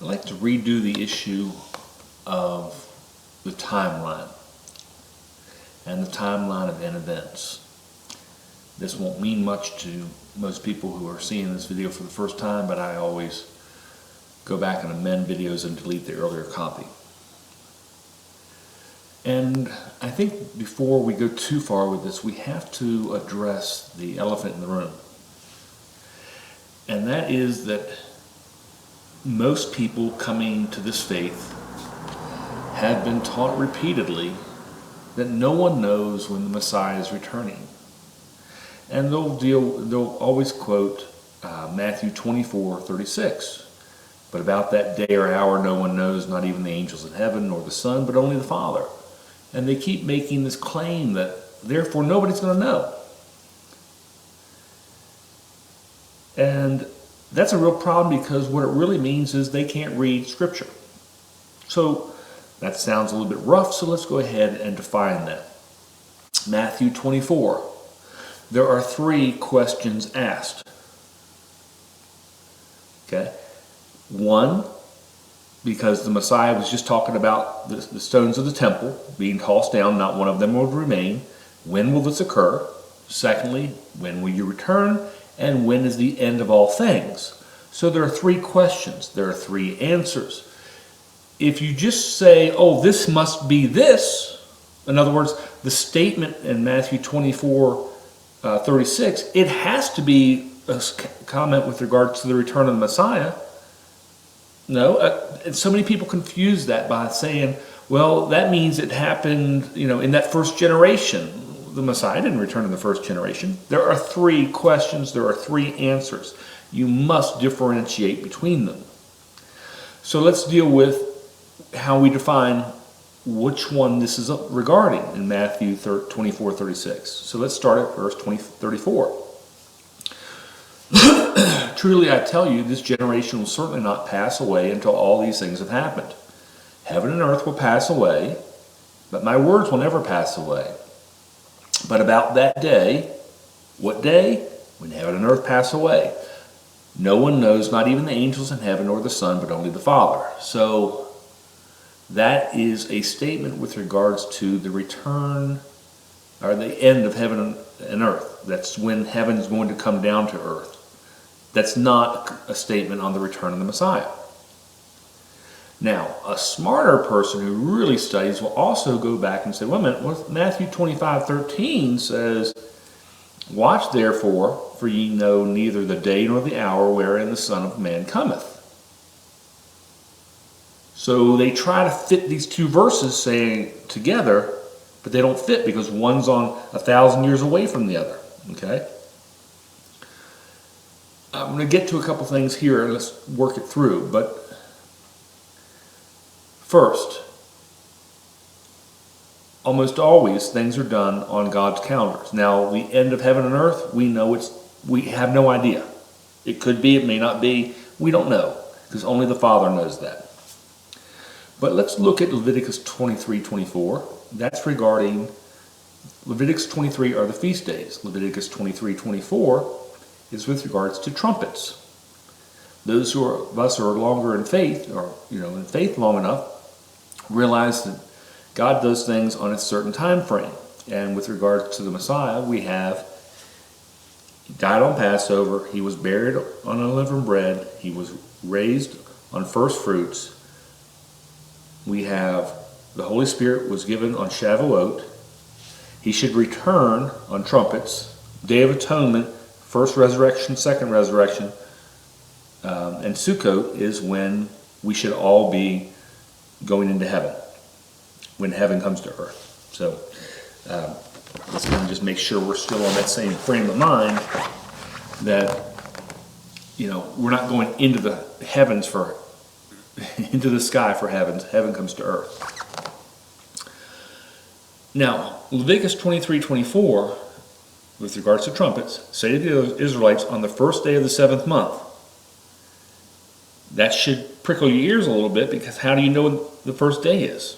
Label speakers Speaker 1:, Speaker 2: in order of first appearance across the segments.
Speaker 1: I'd like to redo the issue of the timeline and the timeline of events. This won't mean much to most people who are seeing this video for the first time, but I always go back and amend videos and delete the earlier copy. And I think before we go too far with this, we have to address the elephant in the room. And that is that most people coming to this faith have been taught repeatedly that no one knows when the Messiah is returning. And they'll always quote Matthew 24:36. But about that day or hour no one knows, not even the angels in heaven, nor the Son, but only the Father. And they keep making this claim that therefore nobody's going to know. And that's a real problem, because what it really means is they can't read Scripture. So that sounds a little bit rough, so let's go ahead and define that. Matthew 24. There are 3 questions asked. Okay? 1, because the Messiah was just talking about the stones of the temple being tossed down, not one of them will remain. When will this occur? Secondly, when will you return? And when is the end of all things? So there are 3 questions. There are 3 answers. If you just say, oh, this must be this, in other words, the statement in Matthew 24:36, it has to be a comment with regards to the return of the Messiah. No, and so many people confuse that by saying, well, that means it happened, in that first generation. The Messiah didn't return in the first generation. There are 3 questions, there are 3 answers. You must differentiate between them. So let's deal with how we define which one this is regarding in Matthew 24:36. So let's start at verse 34. Truly I tell you, this generation will certainly not pass away until all these things have happened. Heaven and earth will pass away, but my words will never pass away. But about that day, what day? When heaven and earth pass away. No one knows, not even the angels in heaven or the Son, but only the Father. So that is a statement with regards to the return, or the end of heaven and earth. That's when heaven is going to come down to earth. That's not a statement on the return of the Messiah. Now, a smarter person who really studies will also go back and say, wait a minute, well, Matthew 25:13 says, watch therefore, for ye know neither the day nor the hour wherein the Son of Man cometh. So they try to fit these 2 verses saying together, but they don't fit because one's on 1,000 years away from the other. Okay? I'm going to get to a couple things here and let's work it through. But first, almost always things are done on God's calendars. Now, the end of heaven and earth, we have no idea. It could be, it may not be. We don't know, because only the Father knows that. But let's look at Leviticus 23:24. That's regarding, Leviticus 23 are the feast days. Leviticus 23:24 is with regards to trumpets. Those of us who are longer in faith, or in faith long enough, realize that God does things on a certain time frame. And with regards to the Messiah, we have, he died on Passover, he was buried on unleavened bread, he was raised on first fruits. We have the Holy Spirit was given on Shavuot. He should return on trumpets. Day of Atonement, first resurrection, second resurrection, and Sukkot is when we should all be going into heaven, when heaven comes to earth. So let's kind of just make sure we're still on that same frame of mind, that we're not going into the heavens into the sky for heaven. Heaven comes to earth. Now, Leviticus 23:24, with regards to trumpets, say to the Israelites on the first day of the 7th month. That should prickle your ears a little bit, because how do you know what the first day is?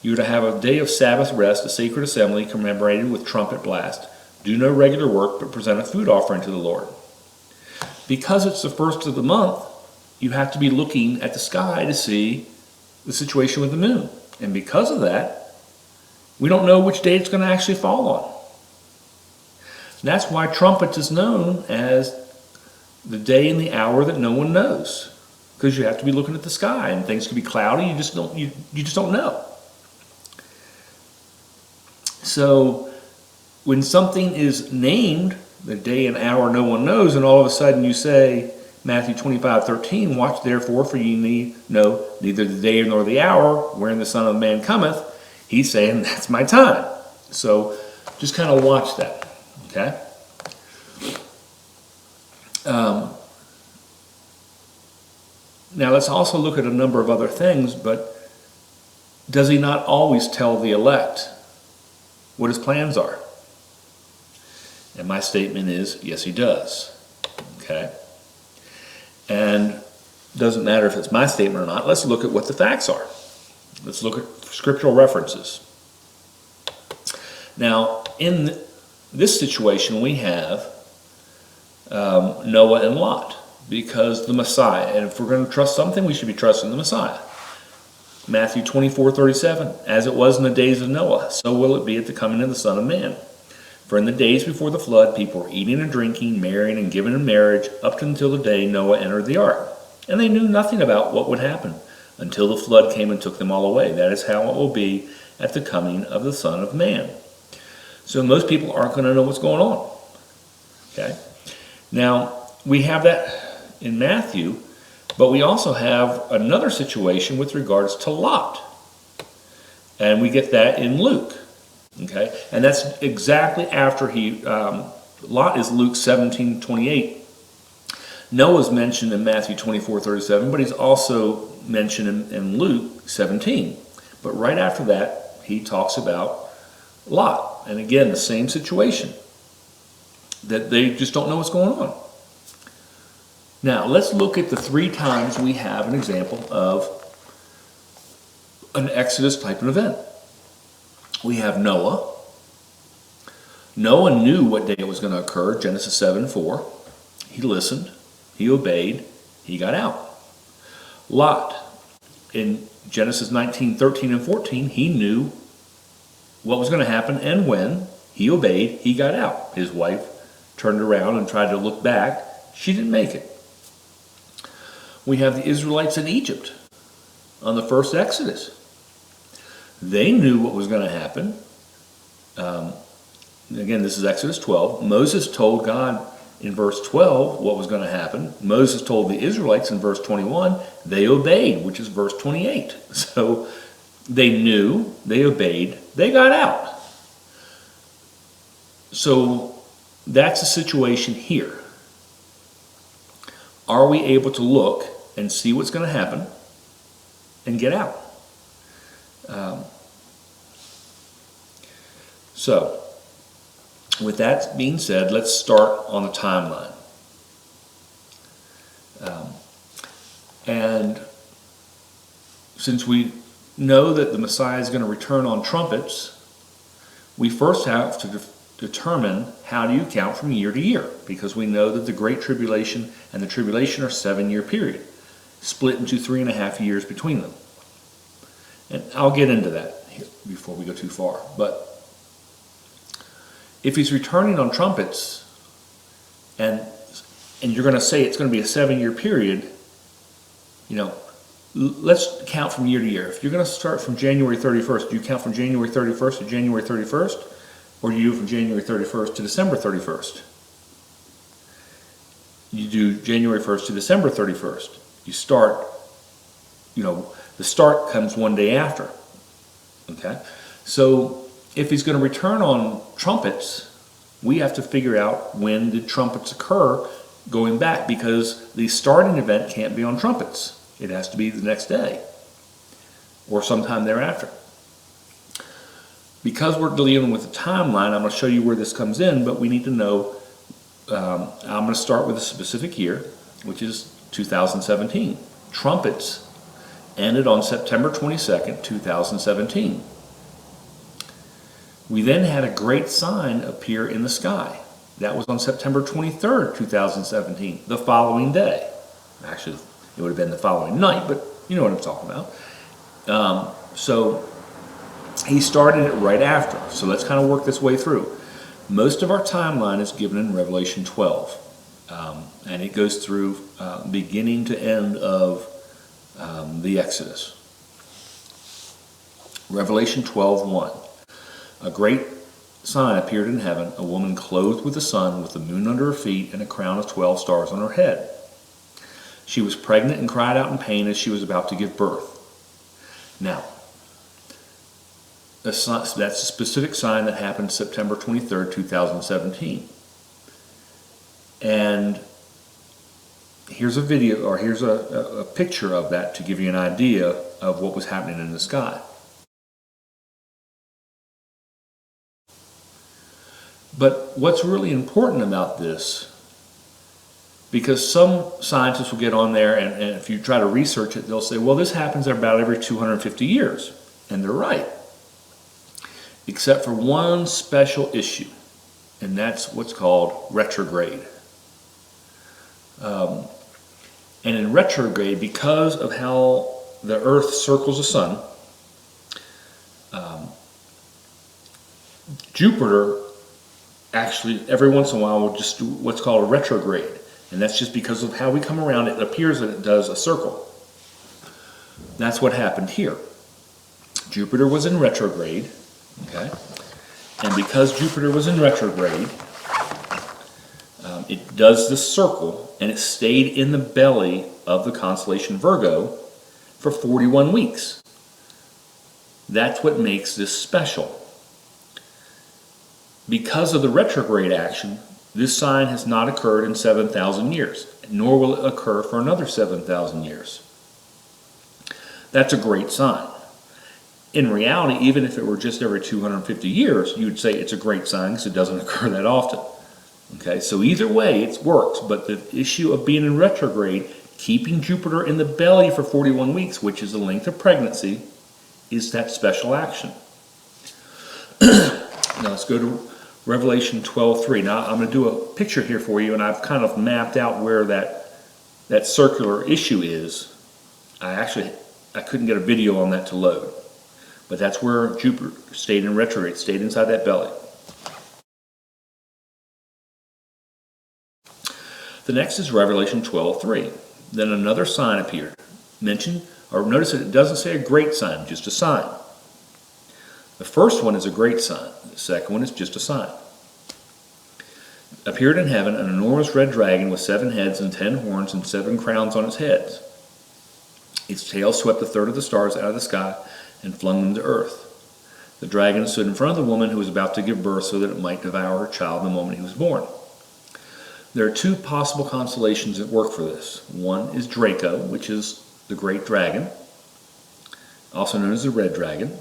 Speaker 1: You are to have a day of Sabbath rest, a sacred assembly commemorated with trumpet blast. Do no regular work, but present a food offering to the Lord. Because it's the first of the month, you have to be looking at the sky to see the situation with the moon. And because of that, we don't know which day it's going to actually fall on. And that's why trumpets is known as the day and the hour that no one knows. Because you have to be looking at the sky, and things can be cloudy, you just don't know. So when something is named, the day and hour no one knows, and all of a sudden you say, Matthew 25:13, watch therefore, for ye know neither the day nor the hour wherein the Son of Man cometh. He's saying, that's my time. So just kind of watch that, okay? Now let's also look at a number of other things, but does he not always tell the elect what his plans are? And my statement is, yes, he does. Okay? And doesn't matter if it's my statement or not. Let's look at what the facts are. Let's look at scriptural references. Now, in this situation, we have Noah and Lot, because the Messiah, and if we're going to trust something, we should be trusting the Messiah. Matthew 24:37, as it was in the days of Noah, so will it be at the coming of the Son of Man. For in the days before the flood, people were eating and drinking, marrying and giving in marriage, up until the day Noah entered the ark. And they knew nothing about what would happen until the flood came and took them all away. That is how it will be at the coming of the Son of Man. So most people aren't going to know what's going on. Okay? Now, we have that in Matthew, but we also have another situation with regards to Lot. And we get that in Luke. Okay? And that's exactly after Lot is Luke 17:28. Noah's mentioned in Matthew 24:37, but he's also mentioned in Luke 17. But right after that, he talks about Lot. And again, the same situation, that they just don't know what's going on. Now, let's look at the 3 times we have an example of an Exodus type of event. We have Noah. Noah knew what day it was going to occur, Genesis 7:4. He listened, he obeyed, he got out. Lot, in Genesis 19:13 and 14, he knew what was going to happen and when. He obeyed, he got out. His wife turned around and tried to look back. She didn't make it. We have the Israelites in Egypt on the first Exodus. They knew what was going to happen. Again, this is Exodus 12. Moses told God in verse 12 what was going to happen. Moses told the Israelites in verse 21. They obeyed, which is verse 28. So they knew, they obeyed, they got out. So that's the situation here. Are we able to look and see what's going to happen and get out? So, with that being said, let's start on the timeline. And since we know that the Messiah is going to return on trumpets, we first have to determine how do you count from year to year, because we know that the Great Tribulation and the Tribulation are 7-year period, split into 3.5 years between them. And I'll get into that here before we go too far. But if he's returning on trumpets, and you're going to say it's going to be a 7-year period, let's count from year to year. If you're going to start from January 31st, do you count from January 31st to January 31st? Or do you do from January 31st to December 31st? You do January 1st to December 31st. You start, the start comes one day after. Okay? So if he's going to return on trumpets, we have to figure out when did trumpets occur going back, because the starting event can't be on trumpets. It has to be the next day or sometime thereafter. Because we're dealing with the timeline, I'm going to show you where this comes in, but we need to know, I'm going to start with a specific year, which is 2017. Trumpets ended on September 22nd, 2017. We then had a great sign appear in the sky. That was on September 23rd, 2017, the following day. Actually, It would have been the following night, but you know what I'm talking about. So he started it right after. So let's kind of work this way through. Most of our timeline is given in Revelation 12. And it goes through beginning to end of the Exodus. Revelation 12:1. A great sign appeared in heaven, a woman clothed with the sun, with the moon under her feet, and a crown of 12 stars on her head. She was pregnant and cried out in pain as she was about to give birth. Now, that's a specific sign that happened September 23rd, 2017. And here's a video, or here's a picture of that to give you an idea of what was happening in the sky. But what's really important about this, because some scientists will get on there and if you try to research it, they'll say, well, this happens about every 250 years. And they're right. Except for one special issue, and that's what's called retrograde. And in retrograde, because of how the Earth circles the sun, Jupiter actually every once in a while will just do what's called a retrograde. And that's just because of how we come around. It appears that it does a circle. That's what happened here. Jupiter was in retrograde, okay? And because Jupiter was in retrograde, it does this circle, and it stayed in the belly of the constellation Virgo for 41 weeks. That's what makes this special. Because of the retrograde action, this sign has not occurred in 7,000 years, nor will it occur for another 7,000 years. That's a great sign. In reality, even if it were just every 250 years, you would say it's a great sign because it doesn't occur that often. Okay, so either way, it works, but the issue of being in retrograde, keeping Jupiter in the belly for 41 weeks, which is the length of pregnancy, is that special action. Now let's go to Revelation 12:3. Now I'm going to do a picture here for you, and I've kind of mapped out where that circular issue is. I couldn't get a video on that to load, but that's where Jupiter stayed in retrograde, stayed inside that belly. The next is Revelation 12:3. Then another sign appeared. Notice that it doesn't say a great sign, just a sign. The first one is a great sign. The second one is just a sign. Appeared in heaven an enormous red dragon with 7 heads and 10 horns and 7 crowns on its heads. Its tail swept a third of the stars out of the sky and flung them to earth. The dragon stood in front of the woman who was about to give birth so that it might devour her child the moment he was born. There are 2 possible constellations that work for this. One is Draco, which is the great dragon, also known as the red dragon.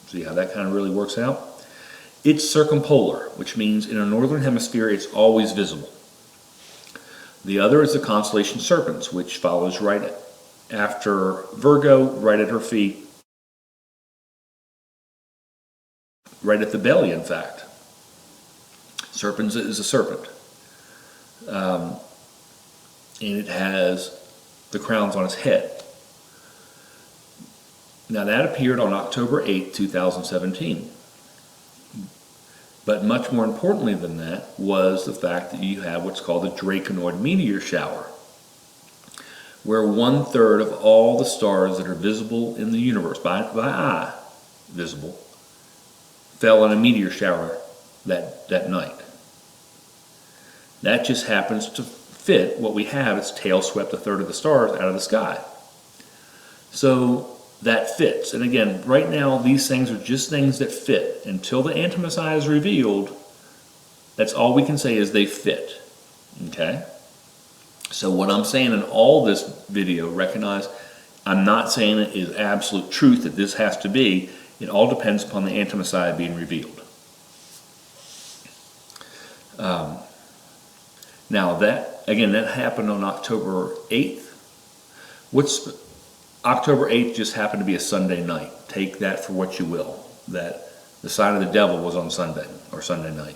Speaker 1: See how that kind of really works out? It's circumpolar, which means in a northern hemisphere it's always visible. The other is the constellation Serpens, which follows right after Virgo, right at her feet, right at the belly, in fact. Serpens is a serpent. And it has the crowns on its head. Now that appeared on October 8, 2017. But much more importantly than that was the fact that you have what's called the Draconoid meteor shower, where 1/3 of all the stars that are visible in the universe, by eye visible, fell in a meteor shower that night. That just happens to fit what we have. Its tail swept a third of the stars out of the sky. So that fits. And again, right now, these things are just things that fit. Until the Anti-Messiah is revealed, that's all we can say is they fit. Okay? So what I'm saying in all this video, recognize I'm not saying it is absolute truth that this has to be. It all depends upon the Anti-Messiah being revealed. Now that happened on October 8th. October 8th just happened to be a Sunday night. Take that for what you will. That the sign of the devil was on Sunday or Sunday night.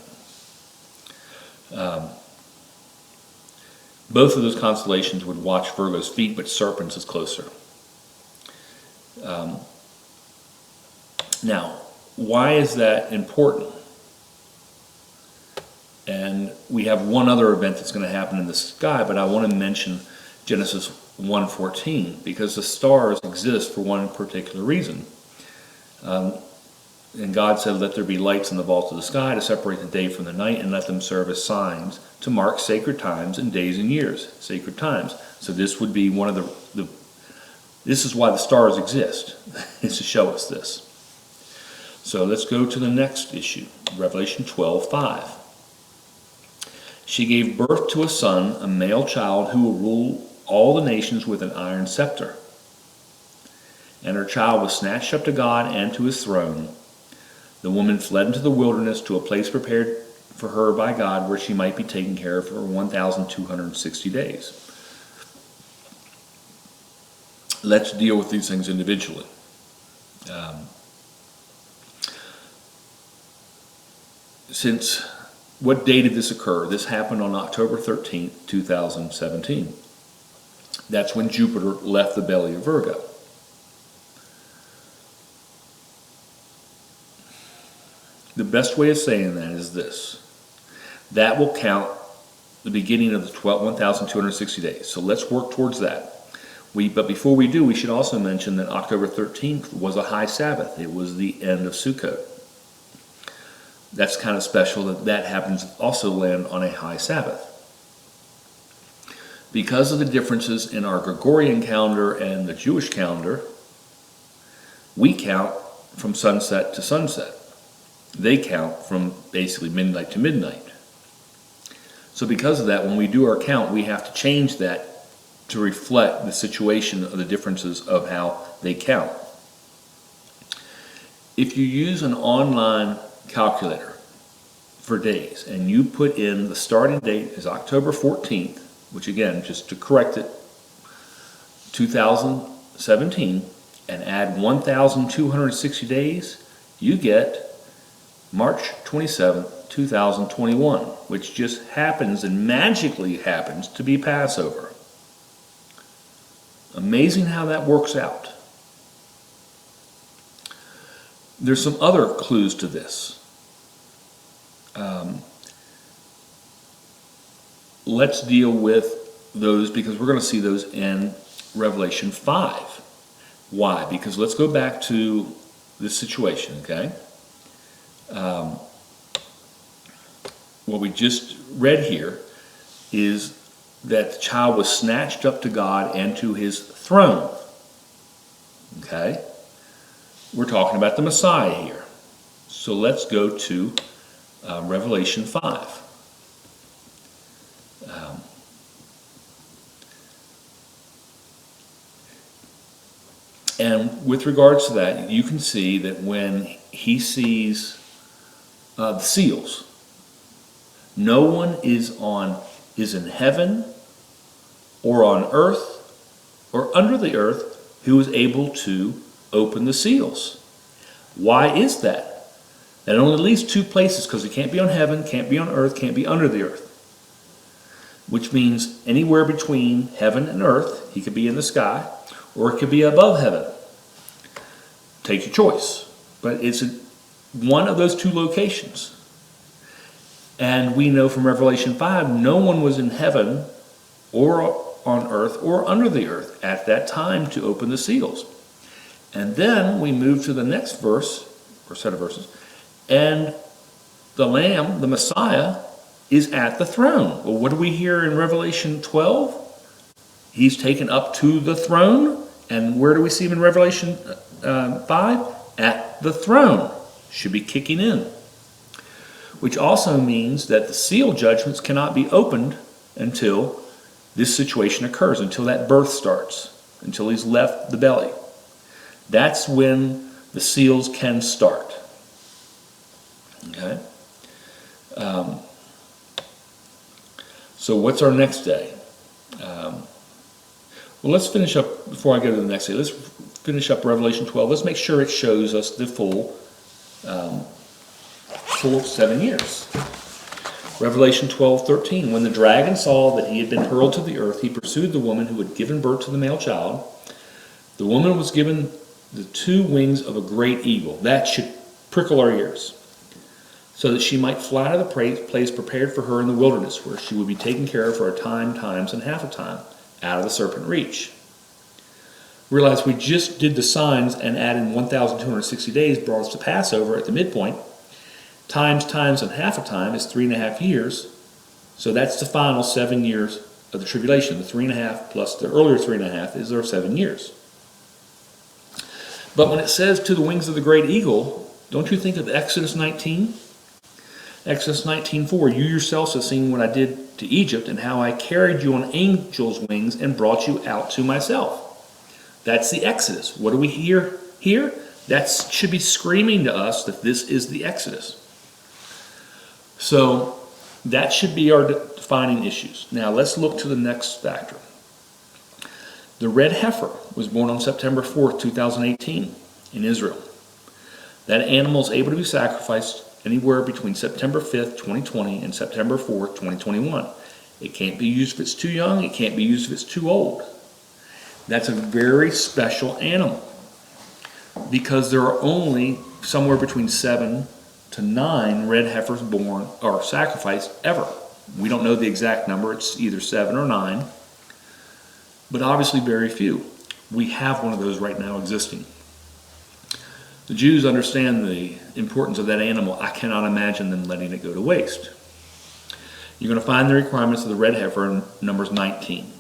Speaker 1: Both of those constellations would watch Virgo's feet, but serpents is closer. Now, why is that important? And we have one other event that's going to happen in the sky, but I want to mention Genesis 1:14, because the stars exist for one particular reason. And God said, "Let there be lights in the vault of the sky to separate the day from the night, and let them serve as signs to mark sacred times and days and years." Sacred times. So this would be one of the this is why the stars exist, is to show us this. So let's go to the next issue, Revelation 12:5. She gave birth to a son, a male child, who will rule all the nations with an iron scepter. And her child was snatched up to God and to his throne. The woman fled into the wilderness to a place prepared for her by God, where she might be taken care of for 1,260 days. Let's deal with these things individually. Since what day did this occur? This happened on October 13th, 2017. That's when Jupiter left the belly of Virgo. The best way of saying that is this. That will count the beginning of the 1,260 days. So let's work towards that. But before we do, we should also mention that October 13th was a high Sabbath. It was the end of Sukkot. That's kind of special that happens also land on a high Sabbath. Because of the differences in our Gregorian calendar and the Jewish calendar, we count from sunset to sunset. They count from basically midnight to midnight. So because of that, when we do our count, we have to change that to reflect the situation of the differences of how they count. If you use an online calculator for days and you put in the starting date is October 14th, which again, just to correct it, 2017, and add 1,260 days, you get March 27th, 2021, which just happens and magically happens to be Passover. Amazing how that works out. There's some other clues to this. Let's deal with those because we're going to see those in Revelation 5. Why? Because let's go back to this situation, okay? What we just read here is that the child was snatched up to God and to his throne. Okay? We're talking about the Messiah here. So let's go to Revelation 5. And with regards to that, you can see that when he sees the seals, no one is in heaven or on earth or under the earth who is able to open the seals. Why is that? That only leaves two places, because it can't be on heaven, can't be on earth, can't be under the earth. Which means anywhere between heaven and earth, he could be in the sky, or it could be above heaven. Take your choice. But it's one of those two locations. And we know from Revelation 5, no one was in heaven or on earth or under the earth at that time to open the seals. And then we move to the next verse, or set of verses, and the Lamb, the Messiah, is at the throne. Well, what do we hear in Revelation 12? He's taken up to the throne. And where do we see him in Revelation 5? At the throne. Should be kicking in. Which also means that the seal judgments cannot be opened until this situation occurs, until that birth starts, until he's left the belly. That's when the seals can start. Okay? So what's our next day? Well, let's finish up, before I go to the next day, let's finish up Revelation 12. Let's make sure it shows us the full 7 years. Revelation 12:13. When the dragon saw that he had been hurled to the earth, he pursued the woman who had given birth to the male child. The woman was given the two wings of a great eagle. That should prickle our ears. So that she might fly to the place prepared for her in the wilderness, where she would be taken care of for a time, times, and half a time, out of the serpent reach. Realize we just did the signs and added 1,260 days brought us to Passover at the midpoint. Times, and half a time is 3.5 years. So that's the final 7 years of the tribulation. The 3.5 plus the earlier 3.5 is their 7 years. But when it says to the wings of the great eagle, don't you think of Exodus 19? Exodus 19:4, you yourselves have seen what I did to Egypt and how I carried you on angels' wings and brought you out to myself. That's the Exodus. What do we hear here? That should be screaming to us that this is the Exodus. So that should be our defining issues. Now let's look to the next factor. The red heifer was born on September 4th, 2018 in Israel. That animal is able to be sacrificed anywhere between September 5th, 2020 and September 4th, 2021. It can't be used if it's too young. It can't be used if it's too old. That's a very special animal because there are only somewhere between 7 to 9 red heifers born or sacrificed ever. We don't know the exact number. It's either 7 or 9, but obviously very few. We have one of those right now existing. The Jews understand the importance of that animal. I cannot imagine them letting it go to waste. You're going to find the requirements of the red heifer in Numbers 19.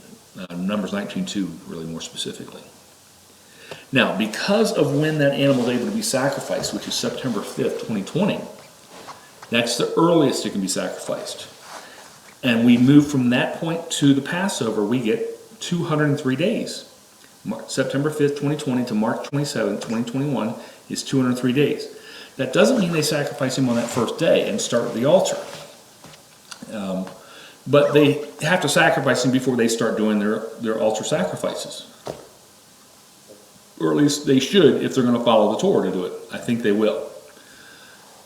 Speaker 1: Numbers 19:2, really more specifically. Now, because of when that animal is able to be sacrificed, which is September 5th, 2020, that's the earliest it can be sacrificed. And we move from that point to the Passover, we get 203 days. September 5th, 2020 to March 27th, 2021 is 203 days. That doesn't mean they sacrifice him on that first day and start at the altar. But they have to sacrifice him before they start doing their altar sacrifices. Or at least they should if they're going to follow the Torah to do it. I think they will.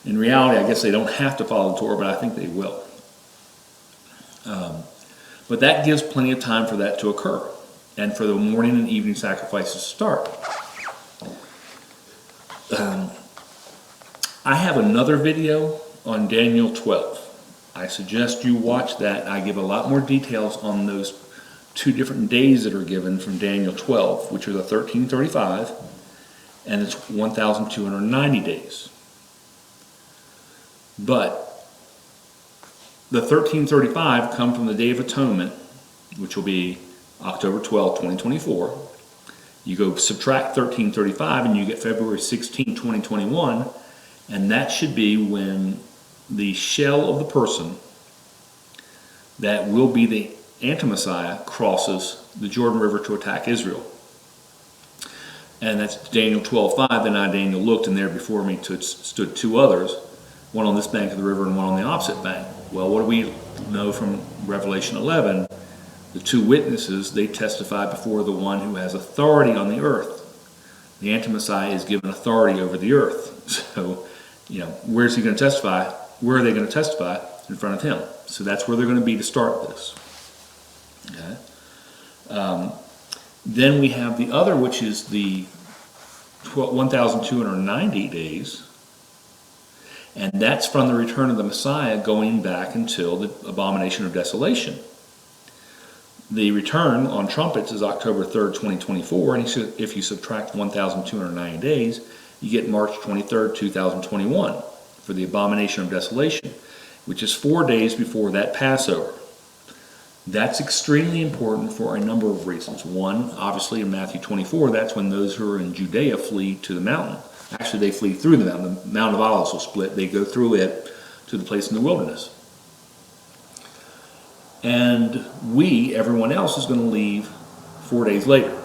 Speaker 1: In reality, I guess they don't have to follow the Torah, but I think they will. But that gives plenty of time for that to occur and for the morning and evening sacrifices to start. I have another video on Daniel 12. I suggest you watch that. I give a lot more details on those 2 different days that are given from Daniel 12, which are the 1335 and it's 1,290 days. But the 1335 come from the Day of Atonement, which will be October 12, 2024. You go subtract 1335 and you get February 16, 2021, and that should be when the shell of the person that will be the anti-Messiah crosses the Jordan River to attack Israel. And that's Daniel 12:5. Then I, Daniel, looked, and there before me stood 2 others, one on this bank of the river and one on the opposite bank. Well, what do we know from Revelation 11? The 2 witnesses, they testify before the one who has authority on the earth. The anti-Messiah is given authority over the earth. So, where's he going to testify? Where are they going to testify? In front of him. So that's where they're going to be to start this. Okay. Then we have the other, which is the 1,290 days. And that's from the return of the Messiah going back until the abomination of desolation. The return on trumpets is October 3rd, 2024. And if you subtract 1,290 days, you get March 23rd, 2021 for the abomination of desolation, which is 4 days before that Passover. That's extremely important for a number of reasons. One, obviously in Matthew 24, that's when those who are in Judea flee to the mountain. Actually, they flee through the mountain. The Mount of Olives will split. They go through it to the place in the wilderness. And everyone else, is going to leave 4 days later.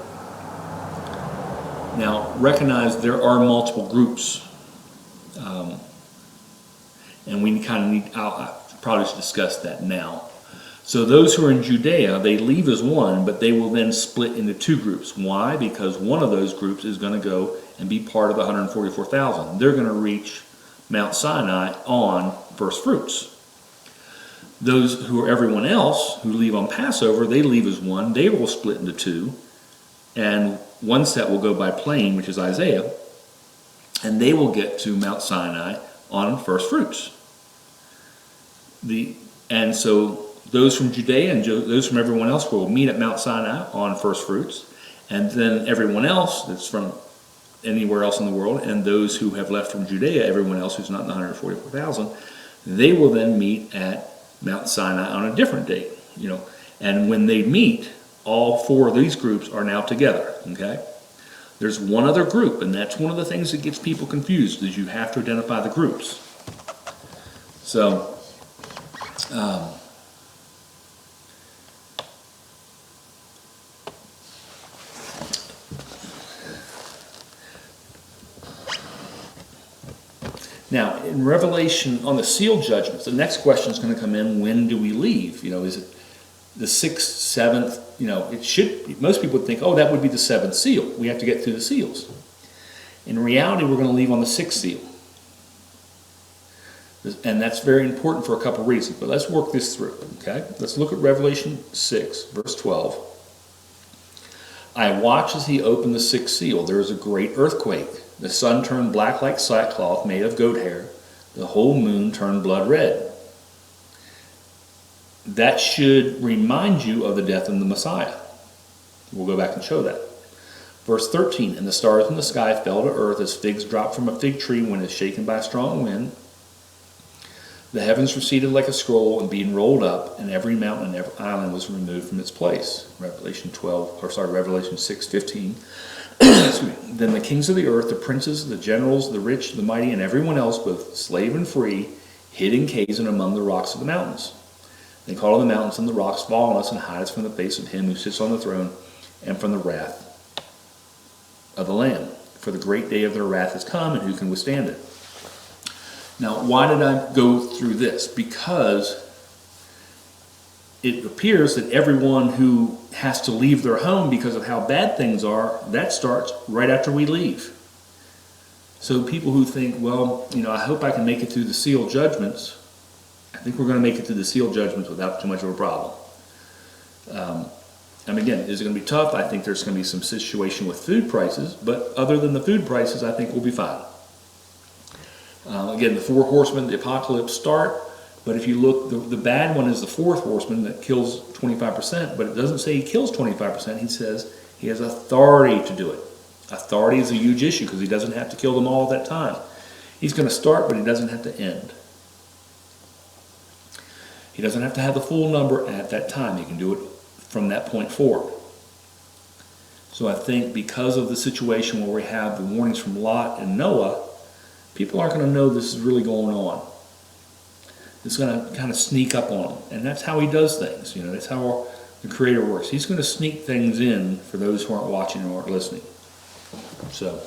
Speaker 1: Now, recognize there are multiple groups. And we kind of need, I'll probably should discuss that now. So those who are in Judea, they leave as one, but they will then split into 2 groups. Why? Because one of those groups is going to go and be part of the 144,000. They're going to reach Mount Sinai on first fruits. Those who are everyone else who leave on Passover, they leave as one. They will split into two, and one set will go by plane, which is Isaiah, and they will get to Mount Sinai on first fruits. And so those from Judea and those from everyone else will meet at Mount Sinai on first fruits, and then everyone else that's from anywhere else in the world, and those who have left from Judea, everyone else who's not in the 144,000, they will then meet at Mount Sinai on a different date, and when they meet, all four of these groups are now together, okay? There's one other group, and that's one of the things that gets people confused, is you have to identify the groups. So, now, in Revelation, on the seal judgments, the next question is going to come in, when do we leave? Is it the 6th, 7th? It should, most people would think, oh, that would be the 7th seal. We have to get through the seals. In reality, we're going to leave on the 6th seal. And that's very important for a couple reasons, but let's work this through, okay? Let's look at Revelation 6, verse 12. I watched as he opened the 6th seal. There was a great earthquake. The sun turned black like sackcloth made of goat hair. The whole moon turned blood red. That should remind you of the death of the Messiah. We'll go back and show that. Verse 13, and the stars in the sky fell to earth as figs drop from a fig tree when it is shaken by a strong wind. The heavens receded like a scroll and being rolled up, and every mountain and every island was removed from its place. Revelation 6:15. Then the kings of the earth, the princes, the generals, the rich, the mighty, and everyone else, both slave and free, hid in caves and among the rocks of the mountains. They call the mountains and the rocks, fall on us and hide us from the face of him who sits on the throne and from the wrath of the Lamb. For the great day of their wrath has come, and who can withstand it? Now, why did I go through this? Because it appears that everyone who has to leave their home because of how bad things are, that starts right after we leave. So people who think, well, I hope I can make it through the seal judgments, I think we're going to make it through the seal judgments without too much of a problem. And again, is it going to be tough? I think there's going to be some situation with food prices, but other than the food prices, I think we'll be fine. Again, the 4 horsemen, the apocalypse start, but if you look, the bad one is the 4th horseman that kills 25%, but it doesn't say he kills 25%. He says he has authority to do it. Authority is a huge issue because he doesn't have to kill them all at that time. He's going to start, but he doesn't have to end. He doesn't have to have the full number at that time. He can do it from that point forward. So I think because of the situation where we have the warnings from Lot and Noah, people aren't going to know this is really going on. It's going to kind of sneak up on them. And that's how he does things. That's how the Creator works. He's going to sneak things in for those who aren't watching or aren't listening. So,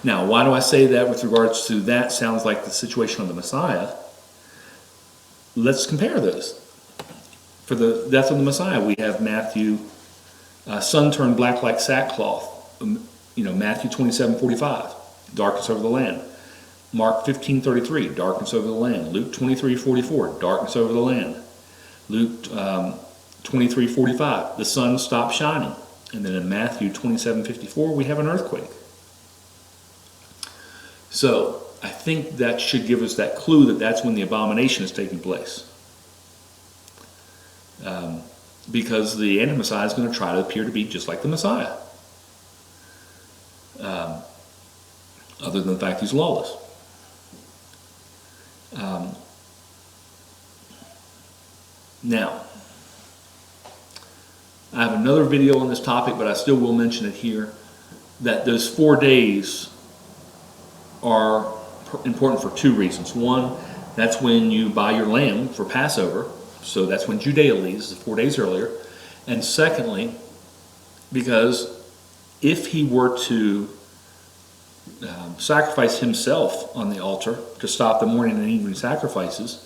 Speaker 1: now, why do I say that with regards to that sounds like the situation of the Messiah? Let's compare those. For the death of the Messiah, we have Matthew, sun turned black like sackcloth. Matthew 27:45, darkness over the land. Mark 15:33, darkness over the land. Luke 23:44, darkness over the land. Luke 23:45, the sun stopped shining. And then in Matthew 27:54, we have an earthquake. So I think that should give us that clue that that's when the abomination is taking place. Because the anti-Messiah is going to try to appear to be just like the Messiah. Other than the fact he's lawless. Now, I have another video on this topic, but I still will mention it here, that those 4 days are important for 2 reasons. One, that's when you buy your lamb for Passover, so that's when Judea leaves, 4 days earlier. And secondly, because if he were to sacrifice himself on the altar to stop the morning and evening sacrifices,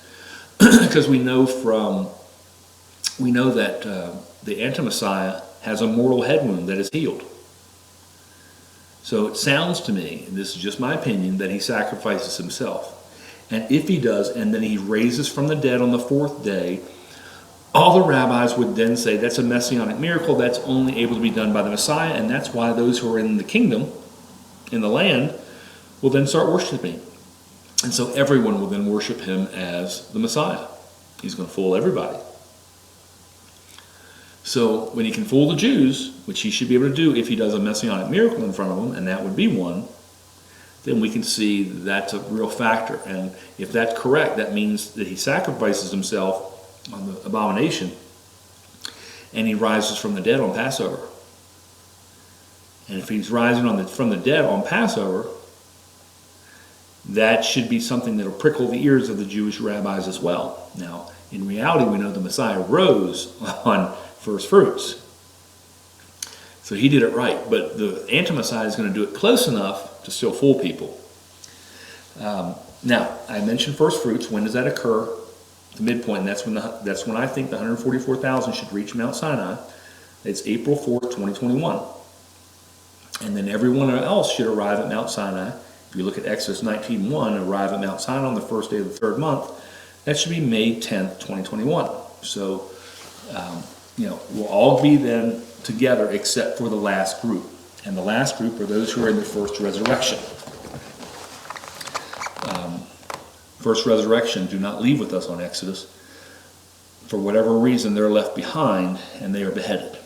Speaker 1: because we know that the anti-Messiah has a mortal head wound that is healed. So it sounds to me, and this is just my opinion, that he sacrifices himself. And if he does, and then he raises from the dead on the fourth day, all the rabbis would then say that's a messianic miracle that's only able to be done by the Messiah, and that's why those who are in the kingdom, in the land, will then start worshiping. And so everyone will then worship him as the Messiah. He's going to fool everybody. So when he can fool the Jews, which he should be able to do if he does a messianic miracle in front of them, and that would be one, then we can see that's a real factor. And if that's correct, that means that he sacrifices himself on the abomination, and he rises from the dead on Passover. And if he's rising from the dead on Passover, that should be something that will prickle the ears of the Jewish rabbis as well. Now, in reality, we know the Messiah rose on first fruits. So he did it right. But the anti-Messiah is going to do it close enough to still fool people. Now, I mentioned first fruits. When does that occur? The midpoint, and that's when I think the 144,000 should reach Mount Sinai. It's April 4th, 2021. And then everyone else should arrive at Mount Sinai. If you look at Exodus 19:1, arrive at Mount Sinai on the first day of the third month. That should be May 10th, 2021. So, we'll all be then together except for the last group. And the last group are those who are in the first resurrection. First resurrection do not leave with us on Exodus. For whatever reason, they're left behind and they are beheaded.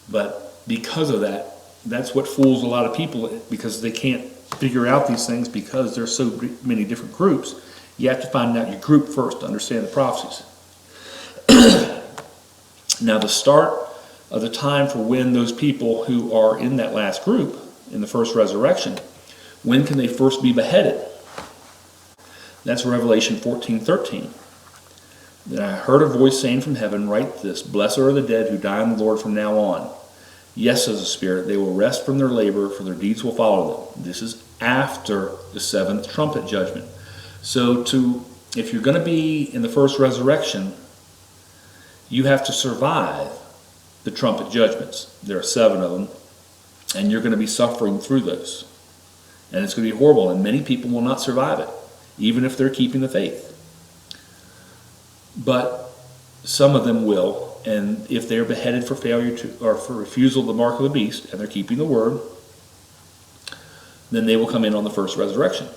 Speaker 1: But because of that, that's what fools a lot of people, because they can't figure out these things because there's so many different groups. You have to find out your group first to understand the prophecies. Now, the start of the time for when those people who are in that last group, in the first resurrection, when can they first be beheaded? That's Revelation 14:13. Then I heard a voice saying from heaven, write this, blessed are the dead who die in the Lord from now on. Yes, says the Spirit, they will rest from their labor, for their deeds will follow them. This is after the seventh trumpet judgment. So if you're going to be in the first resurrection, you have to survive the trumpet judgments. There are 7 of them, and you're going to be suffering through those. And it's going to be horrible, and many people will not survive it, even if they're keeping the faith. But some of them will, and if they're beheaded for failure to, or for refusal of the mark of the beast, and they're keeping the word, then they will come in on the first resurrection.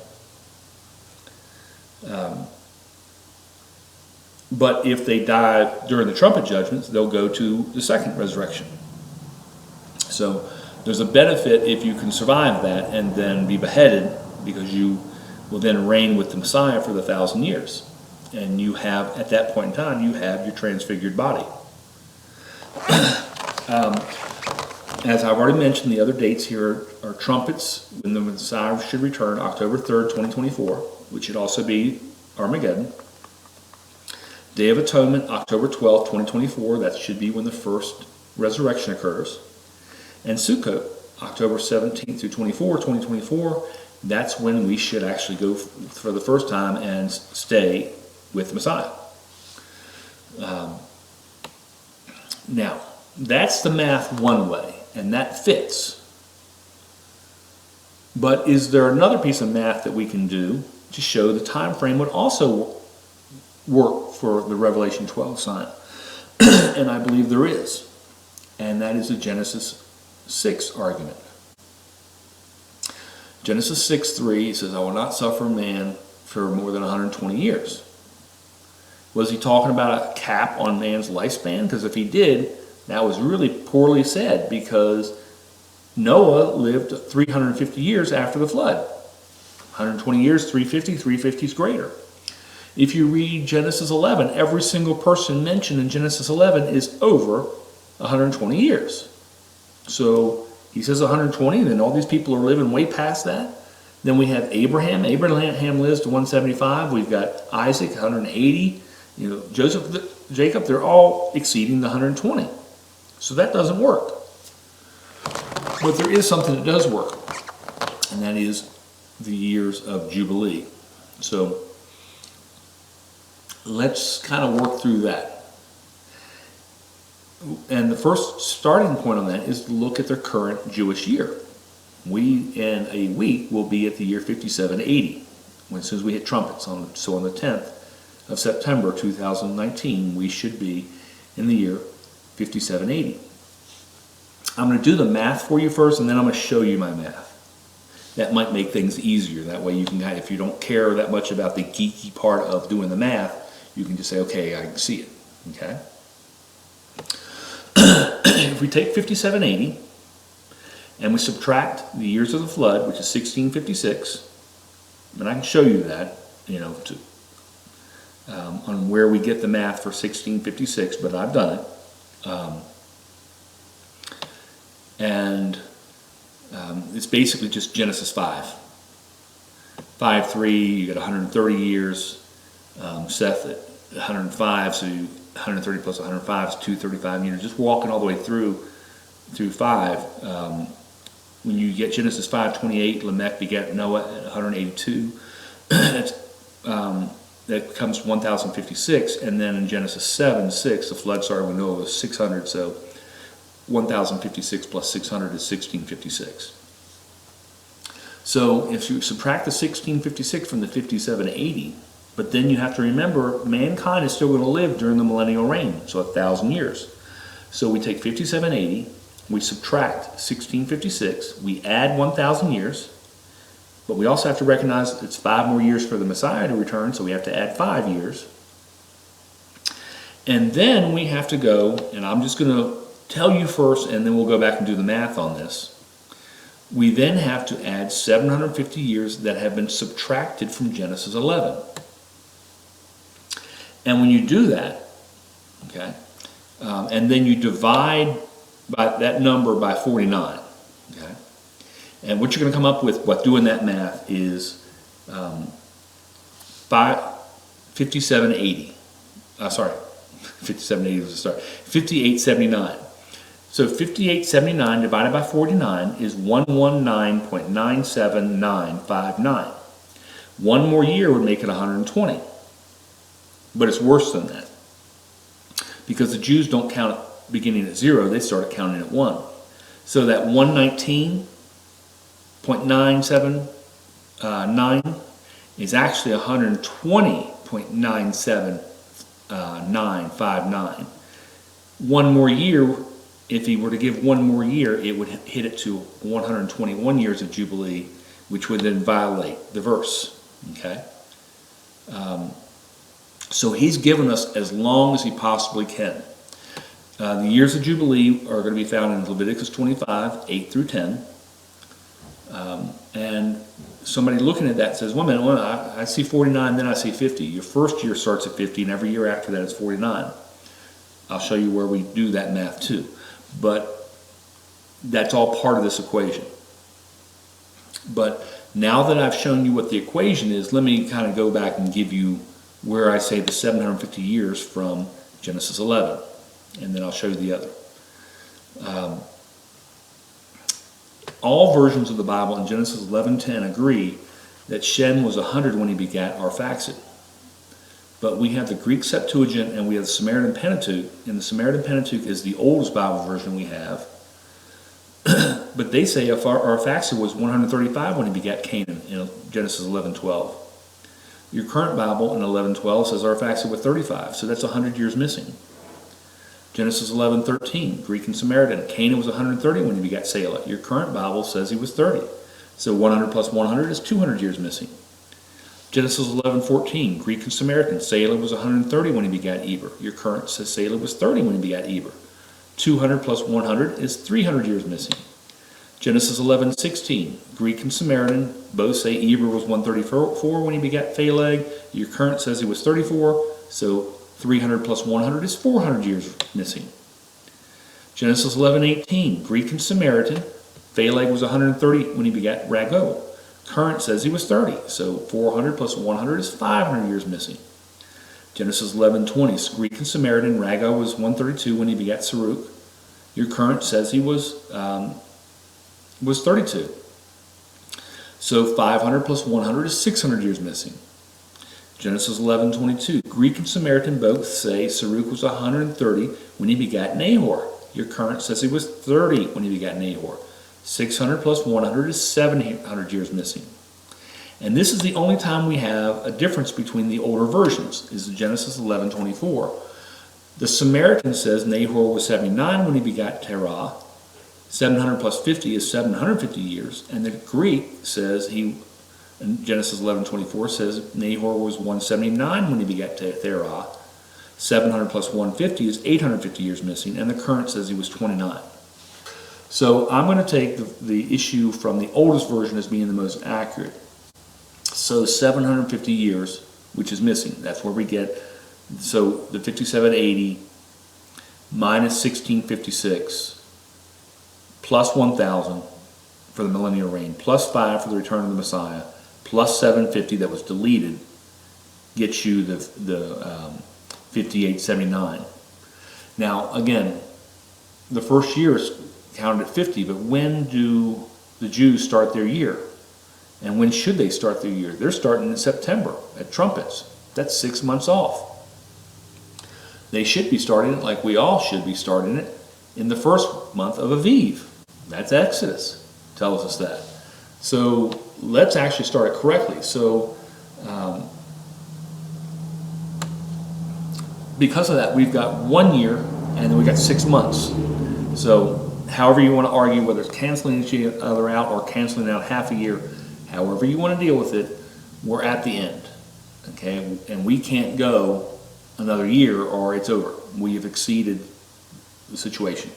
Speaker 1: But if they die during the trumpet judgments, they'll go to the second resurrection. So there's a benefit if you can survive that and then be beheaded, because you will then reign with the Messiah for the 1,000 years. And you have, at that point in time, you have your transfigured body. As I've already mentioned, the other dates here are trumpets, when the Messiah should return, October 3rd, 2024, which should also be Armageddon. Day of Atonement, October 12th, 2024, that should be when the first resurrection occurs. And Sukkot, October 17th through 2024, that's when we should actually go for the first time and stay with the Messiah. Now, that's the math one way, and that fits. But is there another piece of math that we can do to show the time frame would also work for the Revelation 12 sign? And I believe there is. And that is the Genesis 6 argument. Genesis 6:3 says, I will not suffer man for more than 120 years. Was he talking about a cap on man's lifespan? Because if he did, that was really poorly said, because Noah lived 350 years after the flood. 120 years, 350 is greater. If you read Genesis 11, every single person mentioned in Genesis 11 is over 120 years. So he says 120, and then all these people are living way past that. Then we have Abraham. Abraham lives to 175. We've got Isaac, 180. Joseph, Jacob, they're all exceeding the 120. So that doesn't work. But there is something that does work, and that is the years of Jubilee. So let's kind of work through that. And the first starting point on that is to look at the current Jewish year. We, in a week, will be at the year 5780. as soon as we hit trumpets. So on the 10th of September 2019, we should be in the year 5780. I'm going to do the math for you first, and then I'm going to show you my math. That might make things easier. That way you can, if you don't care that much about the geeky part of doing the math, you can just say, okay, I can see it. Okay? If we take 5780 and we subtract the years of the flood, which is 1656, and I can show you that, on where we get the math for 1656, but I've done it. It's basically just Genesis 5. 5:3, you got 130 years. Seth at 105, so 130 plus 105 is 235 years. Just walking all the way through 5. When you get Genesis 5:28, Lamech begat Noah at 182. That becomes 1056, and then in Genesis 7:6, the flood started when Noah was 600, so 1056 plus 600 is 1656. So if you subtract the 1656 from the 5780, but then you have to remember mankind is still going to live during the millennial reign, so 1,000 years. So we take 5780, we subtract 1656, we add 1,000 years, but we also have to recognize it's 5 more years for the Messiah to return, so we have to add 5 years. And then we have to go, and I'm just going to tell you first, and then we'll go back and do the math on this. We then have to add 750 years that have been subtracted from Genesis 11. And when you do that, okay, and then you divide by that number by 49, okay, and what you're going to come up with by doing that math is 5780. 5780 was the start. 5879. So 5879 divided by 49 is 119.97959. One more year would make it 120. But it's worse than that. Because the Jews don't count beginning at 0, they start counting at 1. So that 119.979 is actually 120.97959. One more year, if he were to give one more year, it would hit it to 121 years of Jubilee, which would then violate the verse. Okay? So he's given us as long as he possibly can. The years of Jubilee are going to be found in Leviticus 25, 8 through 10. And somebody looking at that says, well, I see 49, then I see 50. Your first year starts at 50, and every year after that is 49. I'll show you where we do that math too. But that's all part of this equation. But now that I've shown you what the equation is, let me kind of go back and give you where I say the 750 years from Genesis 11. And then I'll show you the other. All versions of the Bible in Genesis 11:10 agree that Shem was 100 when he begat Arphaxad. But we have the Greek Septuagint and we have the Samaritan Pentateuch, and the Samaritan Pentateuch is the oldest Bible version we have. But they say Arphaxad was 135 when he begat Canaan in Genesis 11:12. Your current Bible in 11:12 says Arphaxad was 35, so that's 100 years missing. Genesis 11:13, Greek and Samaritan. Canaan was 130 when he begat Selah. Your current Bible says he was 30. So 100 plus 100 is 200 years missing. Genesis 11:14, Greek and Samaritan. Selah was 130 when he begat Eber. Your current says Selah was 30 when he begat Eber. 200 plus 100 is 300 years missing. Genesis 11:16, Greek and Samaritan both say Eber was 134 when he begat Phaleg. Your current says he was 34, so 300 plus 100 is 400 years missing. Genesis 11:18, Greek and Samaritan. Phaleg was 130 when he begat Rago. Current says he was 30, so 400 plus 100 is 500 years missing. Genesis 11:20, Greek and Samaritan. Rago was 132 when he begat Saruk. Your current says he was 32. So 500 plus 100 is 600 years missing. Genesis 11:22, Greek and Samaritan both say Saruk was 130 when he begat Nahor. Your current says he was 30 when he begat Nahor. 600 plus 100 is 700 years missing. And this is the only time we have a difference between the older versions, is Genesis 11:24. The Samaritan says Nahor was 79 when he begat Terah. 700 plus 50 is 750 years. And the Greek says in Genesis 11:24 says Nahor was 179 when he begat Terah. 700 plus 150 is 850 years missing. And the current says he was 29. So I'm going to take the issue from the oldest version as being the most accurate. So 750 years, which is missing. That's where we get, so the 5780 minus 1656 plus 1000 for the millennial reign, plus 5 for the return of the Messiah, plus 750 that was deleted, gets you the 5879. Now, again, the first year is counted at 50, but when do the Jews start their year? And when should they start their year? They're starting in September at trumpets. That's 6 months off. They should be starting it, like we all should be starting it, in the first month of Aviv. That's Exodus, tells us that. So let's actually start it correctly. So because of that, we've got 1 year, and then we've got 6 months. So however you want to argue, whether it's canceling each other out or canceling out half a year, however you want to deal with it, we're at the end, okay? And we can't go another year or it's over. We have exceeded the situation.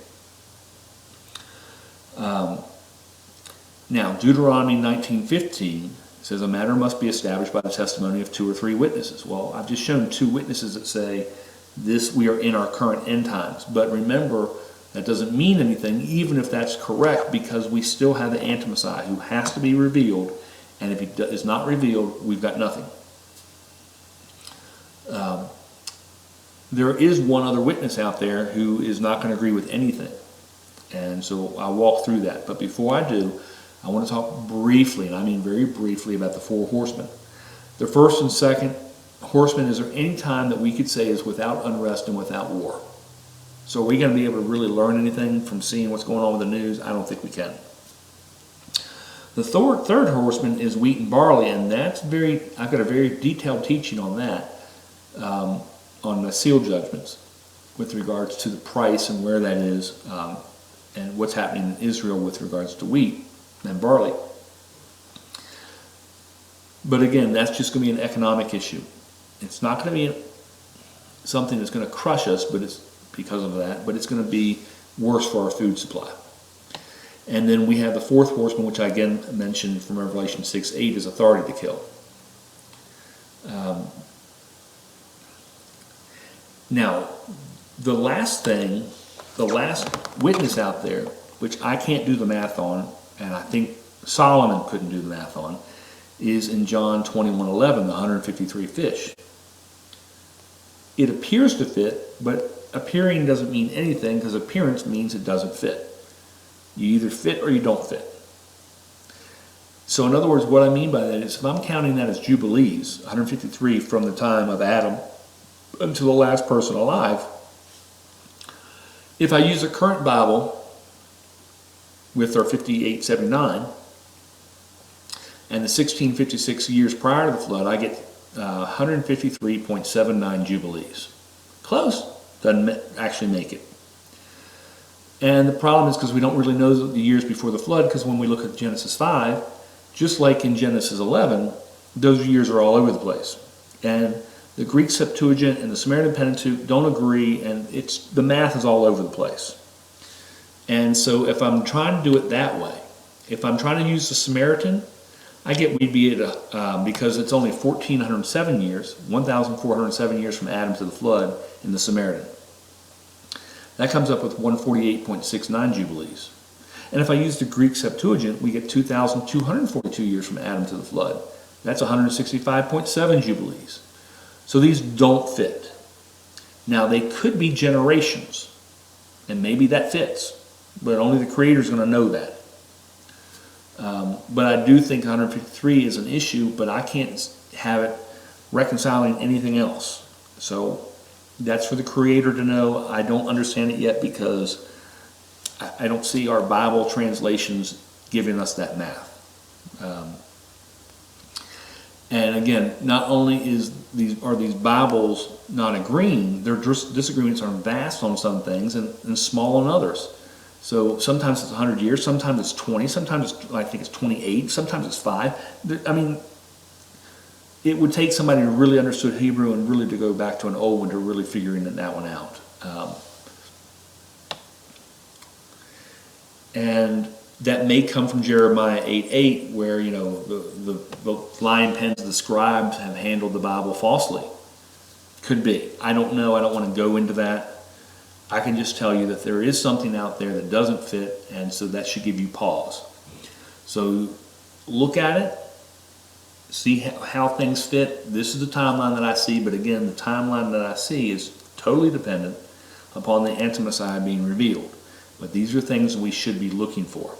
Speaker 1: Now, Deuteronomy 19:15 says a matter must be established by the testimony of 2 or 3 witnesses. Well, I've just shown 2 witnesses that say this, we are in our current end times. But remember, that doesn't mean anything, even if that's correct, because we still have the Anti-Messiah who has to be revealed, and if he is not revealed, we've got nothing. There is one other witness out there who is not going to agree with anything, and so I'll walk through that. But before I do, I want to talk briefly, and I mean very briefly, about the 4 horsemen. The first and second horsemen, is there any time that we could say is without unrest and without war? So are we going to be able to really learn anything from seeing what's going on with the news? I don't think we can. The third horseman is wheat and barley, and that's I've got a very detailed teaching on that, on the seal judgments, with regards to the price and where that is, and what's happening in Israel with regards to wheat and barley. But again, that's just going to be an economic issue. It's not going to be something that's going to crush us, but it's because of that, but it's going to be worse for our food supply. And then we have the 4th horseman, which I again mentioned from Revelation 6:8, is authority to kill. Now, the last witness out there, which I can't do the math on, and I think Solomon couldn't do the math on, is in John 21:11, the 153 fish. It appears to fit, but appearing doesn't mean anything, because appearance means it doesn't fit. You either fit or you don't fit. So in other words, what I mean by that is if I'm counting that as Jubilees, 153 from the time of Adam until the last person alive, if I use a current Bible with our 5879 and the 1656 years prior to the flood, I get 153.79 Jubilees. Close. Doesn't actually make it. And the problem is because we don't really know the years before the flood, because when we look at Genesis 5, just like in Genesis 11, those years are all over the place. And the Greek Septuagint and the Samaritan Pentateuch don't agree, and the math is all over the place. And so if I'm trying to do it that way, if I'm trying to use the Samaritan, we'd be at because it's only 1,407 years, 1,407 years from Adam to the flood in the Samaritan. That comes up with 148.69 Jubilees. And if I use the Greek Septuagint, we get 2,242 years from Adam to the flood. That's 165.7 Jubilees. So these don't fit. Now, they could be generations, and maybe that fits, but only the Creator is going to know that. But I do think 153 is an issue, but I can't have it reconciling anything else. So that's for the Creator to know. I don't understand it yet because I don't see our Bible translations giving us that math. And again, not only are these Bibles not agreeing, their disagreements are vast on some things and small on others. So sometimes it's 100 years, sometimes it's 20, sometimes I think it's 28, sometimes it's 5. I mean, it would take somebody who really understood Hebrew and really to go back to an old one to really figuring that one out. And that may come from Jeremiah 8:8, where the lying pens of the scribes have handled the Bible falsely. Could be. I don't know. I don't want to go into that. I can just tell you that there is something out there that doesn't fit, and so that should give you pause. So look at it, see how things fit. This is the timeline that I see, but again, the timeline that I see is totally dependent upon the anti-Messiah being revealed. But these are things we should be looking for.